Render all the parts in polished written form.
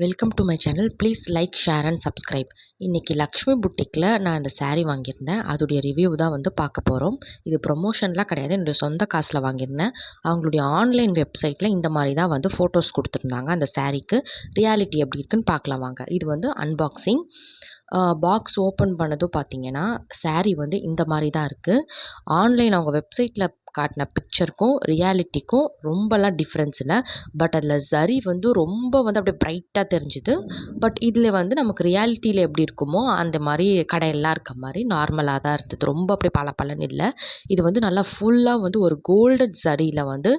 Welcome to my channel. Please like, share and subscribe. இன்றைக்கி லக்ஷ்மி புட்டிக்கில் நான் இந்த saree வாங்கியிருந்தேன். அதோடைய ரிவ்யூ தான் வந்து பார்க்க போகிறோம். இது ப்ரொமோஷன்லாம் கிடையாது, என்னுடைய சொந்த காசில் வாங்கியிருந்தேன். அவங்களுடைய ஆன்லைன் வெப்சைட்டில் இந்த மாதிரி தான் வந்து ஃபோட்டோஸ் கொடுத்துருந்தாங்க. அந்த சாரீக்கு ரியாலிட்டி எப்படி இருக்குன்னு பார்க்கலாம் வாங்க. இது வந்து அன்பாக்சிங். பாக்ஸ் ஓப்பன் பண்ணதும் பார்த்தீங்கன்னா saree வந்து இந்த மாதிரி தான் இருக்குது. ஆன்லைன் அவங்க வெப்சைட்டில் காட்டின பிக்சருக்கும் ரியாலிட்டிக்கும் ரொம்பலாம் டிஃப்ரென்ஸ் இல்லை. பட் அதில் சரி வந்து ரொம்ப வந்து அப்படியே ப்ரைட்டாக தெரிஞ்சுது. பட் இதில் வந்து நமக்கு ரியாலிட்டியில் எப்படி இருக்குமோ அந்த மாதிரி கடையெல்லாம் இருக்க மாதிரி நார்மலாக தான் இருந்தது. ரொம்ப அப்படியே பளபளன்னு இல்லை. இது வந்து நல்லா ஃபுல்லாக வந்து ஒரு கோல்டன் சரியில் வந்து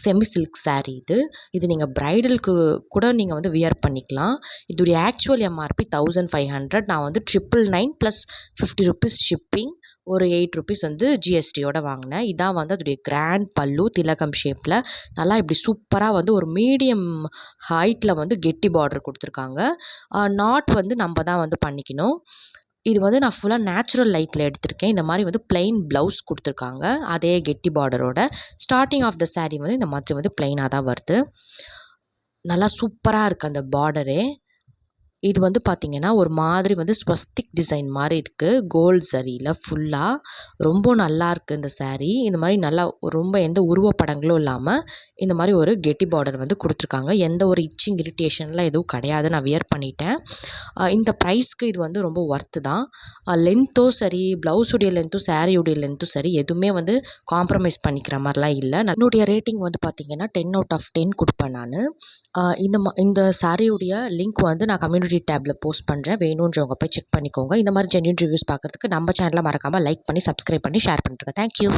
செமி சில்க் saree இது. இது நீங்கள் ப்ரைடலுக்கு கூட நீங்கள் வந்து வியர் பண்ணிக்கலாம். இதோடைய ஆக்சுவல் எம்ஆர்பி 1500. நான் வந்து 999 ப்ளஸ் 50 ருபீஸ் ஷிப்பிங், ஒரு 8 ருபீஸ் வந்து ஜிஎஸ்டியோட வாங்கினேன். இதான் வந்து அதோடைய கிராண்ட் பல்லு, திலகம் ஷேப்பில் நல்லா இப்படி சூப்பராக வந்து ஒரு மீடியம் ஹைட்டில் வந்து கெட்டி பார்டர் கொடுத்துருக்காங்க. நாட் வந்து நம்ம தான் வந்து பண்ணிக்கணும். இது வந்து நான் ஃபுல்லாக நேச்சுரல் லைட்டில் எடுத்திருக்கேன். இந்த மாதிரி வந்து பிளெயின் ப்ளவுஸ் கொடுத்துருக்காங்க, அதே கெட்டி பார்டரோட. ஸ்டார்டிங் ஆஃப் த saree வந்து இந்த மாதிரி வந்து பிளெயினாக தான் வருது. நல்லா சூப்பராக இருக்குது அந்த பார்டரே. இது வந்து பார்த்திங்கன்னா ஒரு மாதிரி வந்து ஸ்வஸ்திக் டிசைன் மாதிரி இருக்குது, கோல்டு சரியில் ஃபுல்லாக. ரொம்ப நல்லா இருக்குது இந்த saree. இந்த மாதிரி நல்லா ரொம்ப எந்த உருவப்படங்களும் இல்லாமல் இந்த மாதிரி ஒரு கெட்டி பார்டர் வந்து கொடுத்துருக்காங்க. எந்த ஒரு இச்சிங் இரிட்டேஷன்லாம் எதுவும் கிடையாது. நான் வியர் பண்ணிட்டேன். இந்த ப்ரைஸ்க்கு இது வந்து ரொம்ப ஒர்த்து தான். லென்த்தும் சரி, ப்ளவுஸுடைய லென்த்தும் சாரியுடைய லென்த்தும் சரி, எதுவுமே வந்து காம்ப்ரமைஸ் பண்ணிக்கிற மாதிரிலாம் இல்லை. என்னுடைய ரேட்டிங் வந்து பார்த்திங்கன்னா 10 out of 10 கொடுப்பேன் நான். இந்த சாரியுடைய லிங்க் வந்து நான் கம்யூனிட்டி டேப்பில் போஸ்ட் பண்ணுறேன். வேணுன்றவங்க போய் செக் பண்ணிக்கோங்க. இந்த மாதிரி ஜென்யூன் ரிவ்யூஸ் பார்க்குறதுக்கு நம்ம சேனலை மறக்காமல் லைக் பண்ணி, சப்ஸ்கிரைப் பண்ணி, ஷேர் பண்ணிட்டுருங்க. தேங்க்யூ.